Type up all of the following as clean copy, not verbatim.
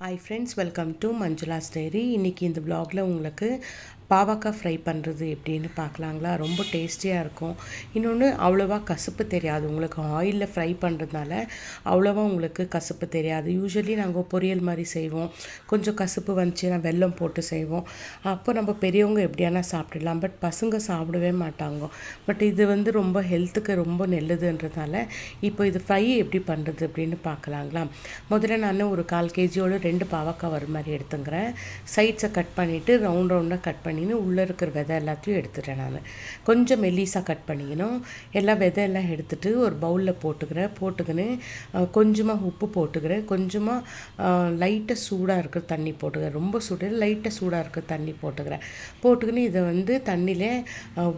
Hi friends, welcome to Manjula's Diary. இன்னைக்கு இந்த vlogல உங்களுக்கு பாவக்காய் ஃப்ரை பண்ணுறது எப்படின்னு பார்க்கலாங்களா. ரொம்ப டேஸ்டியாக இருக்கும். இன்னொன்று அவ்வளோவா கசப்பு தெரியாது. உங்களுக்கு ஆயிலில் ஃப்ரை பண்ணுறதுனால அவ்வளோவா உங்களுக்கு கசப்பு தெரியாது. யூஸ்வலி நாங்கள் பொரியல் மாதிரி செய்வோம். கொஞ்சம் கசப்பு வந்துச்சுன்னா வெல்லம் போட்டு செய்வோம். அப்போ நம்ம பெரியவங்க எப்படியானா சாப்பிடலாம். பட் பசங்க சாப்பிடவே மாட்டாங்க. பட் இது ரொம்ப ஹெல்த்துக்கு ரொம்ப நல்லதுன்றதுனால இப்போ இது ஃப்ரை எப்படி பண்ணுறது அப்படின்னு பார்க்கலாங்களா. முதல்ல நான் ஒரு 1/4 kg 2 பாவக்காய் வர மாதிரி எடுத்துக்கிறேன். சைட்ஸை கட் பண்ணிவிட்டு ரவுண்டாக கட் பண்ணி உள்ளே இருக்கிற விதை எல்லாத்தையும் எடுத்துட்டேன். நான் கொஞ்சம் மெல்லிஸாக கட் பண்ணிக்கணும். எல்லா விதையெல்லாம் எடுத்துகிட்டு ஒரு பவுலில் போட்டுக்கின்னு கொஞ்சமாக உப்பு போட்டுக்கிறேன். கொஞ்சமாக லைட்டாக சூடாக இருக்கிற தண்ணி போட்டுக்கிறேன். ரொம்ப சூடாக லைட்டாக சூடாக இருக்கிற தண்ணி போட்டுக்கின்னு இதை தண்ணியிலே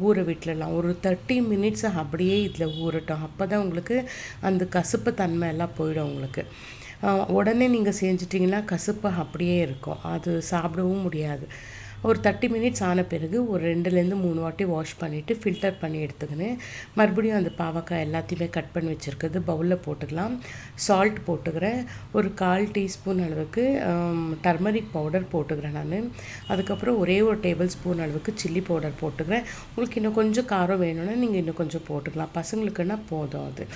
ஊற விட்டுடலாம். ஒரு 30 minutes அப்படியே இதில் ஊறட்டும். அப்போ தான் உங்களுக்கு அந்த கசப்பு தன்மை எல்லாம் போயிடும். உங்களுக்கு உடனே நீங்கள் செஞ்சிட்டிங்கன்னா கசப்பு அப்படியே இருக்கும். அது சாப்பிடவும் முடியாது. ஒரு 30 minutes ஆன பிறகு ஒரு 2லேருந்து 3 வாட்டி வாஷ் பண்ணிவிட்டு ஃபில்டர் பண்ணி எடுத்துக்கின்னு மறுபடியும் அந்த பாவக்காய் எல்லாத்தையுமே கட் பண்ணி வச்சுருக்குது பவுலில் போட்டுக்கலாம். சால்ட் போட்டுக்கிறேன். ஒரு 1/4 teaspoon அளவுக்கு டர்மரிக் பவுடர் போட்டுக்கிறேன். நான் அதுக்கப்புறம் ஒரே ஒரு டேபிள் ஸ்பூன் அளவுக்கு சில்லி பவுடர் போட்டுக்கிறேன். உங்களுக்கு இன்னும் கொஞ்சம் காரம் வேணும்னா நீங்கள் இன்னும் கொஞ்சம் போட்டுக்கலாம். பசங்களுக்குன்னா போதும் அது.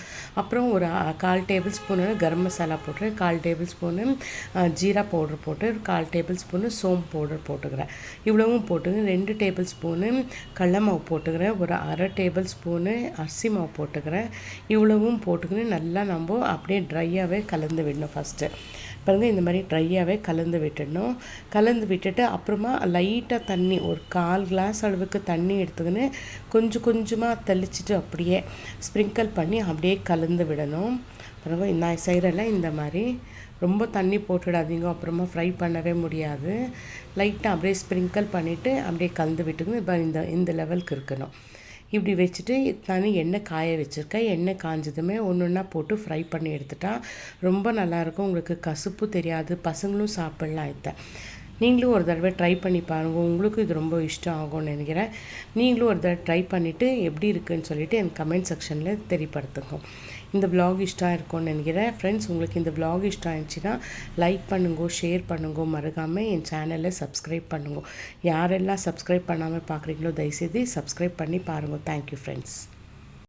அப்புறம் ஒரு 1/4 டேபிள் ஸ்பூனு கரம் மசாலா போட்டுறேன். 1/4 டேபிள் ஸ்பூனு ஜீரா பவுடர் போட்டு 1/4 டேபிள் ஸ்பூனு சோம்பு பவுடர் போட்டுக்கிறேன். இவ்வளவும் போட்டுங்க. 2 டேபிள் ஸ்பூனு கடல மாவு போட்டுக்கிறேன். ஒரு 1/2 டேபிள் ஸ்பூனு அரிசி மாவு போட்டுக்கிறேன். இவ்வளவும் போட்டுக்கின்னு நல்லா நம்ம அப்படியே ட்ரையாகவே கலந்து விடணும். ஃபஸ்ட்டு பாருங்கள், இந்த மாதிரி ட்ரையாகவே கலந்து விட்டுடணும். கலந்து விட்டுட்டு அப்புறமா லைட்டாக தண்ணி ஒரு 1/4 கிளாஸ் அளவுக்கு தண்ணி எடுத்துக்கின்னு கொஞ்சம் கொஞ்சமாக தெளிச்சிட்டு அப்படியே ஸ்ப்ரிங்கிள் பண்ணி அப்படியே கலந்து விடணும். பாருங்கள், நான் செய்கிறேன்ல இந்த மாதிரி ரொம்ப தண்ணி போட்டுடாதீங்க. அப்புறமா ஃப்ரை பண்ணவே முடியாது. லைட்டாக அப்படியே ஸ்ப்ரிங்கிள் பண்ணிவிட்டு அப்படியே கலந்து விட்டுக்கணும். இப்போ இந்த லெவலுக்கு இருக்கணும். இப்படி வச்சுட்டு நான் எண்ணெய் காய வச்சுருக்கேன். எண்ணெய் காஞ்சதுமே ஒன்றா போட்டு ஃப்ரை பண்ணி எடுத்துட்டா ரொம்ப நல்லாயிருக்கும். உங்களுக்கு கசப்பு தெரியாது. பசங்களும் சாப்பிட்லாம். நீங்களும் ஒரு தடவை ட்ரை பண்ணி பாருங்கள். உங்களுக்கும் இது ரொம்ப இஷ்டம் ஆகும்னு நினைக்கிறேன். நீங்களும் ஒரு தடவை ட்ரை பண்ணிவிட்டு எப்படி இருக்குதுன்னு சொல்லிவிட்டு எனக்கு கமெண்ட் செக்ஷனில் தெரியப்படுத்துங்க. இந்த vlog இஷ்டம் இருக்கும்னு நினைக்கிறேன். ஃப்ரெண்ட்ஸ், உங்களுக்கு இந்த vlog இஷ்டம் ஆயிடுச்சுன்னா லைக் பண்ணுங்க, ஷேர் பண்ணுங்க. மறக்காமல் என் சேனலை சப்ஸ்கிரைப் பண்ணுங்க. யாரெல்லாம் சப்ஸ்கிரைப் பண்ணாமல் பார்க்குறீங்களோ தயவுசெய்து சப்ஸ்கிரைப் பண்ணி பாருங்கள். Thank you friends.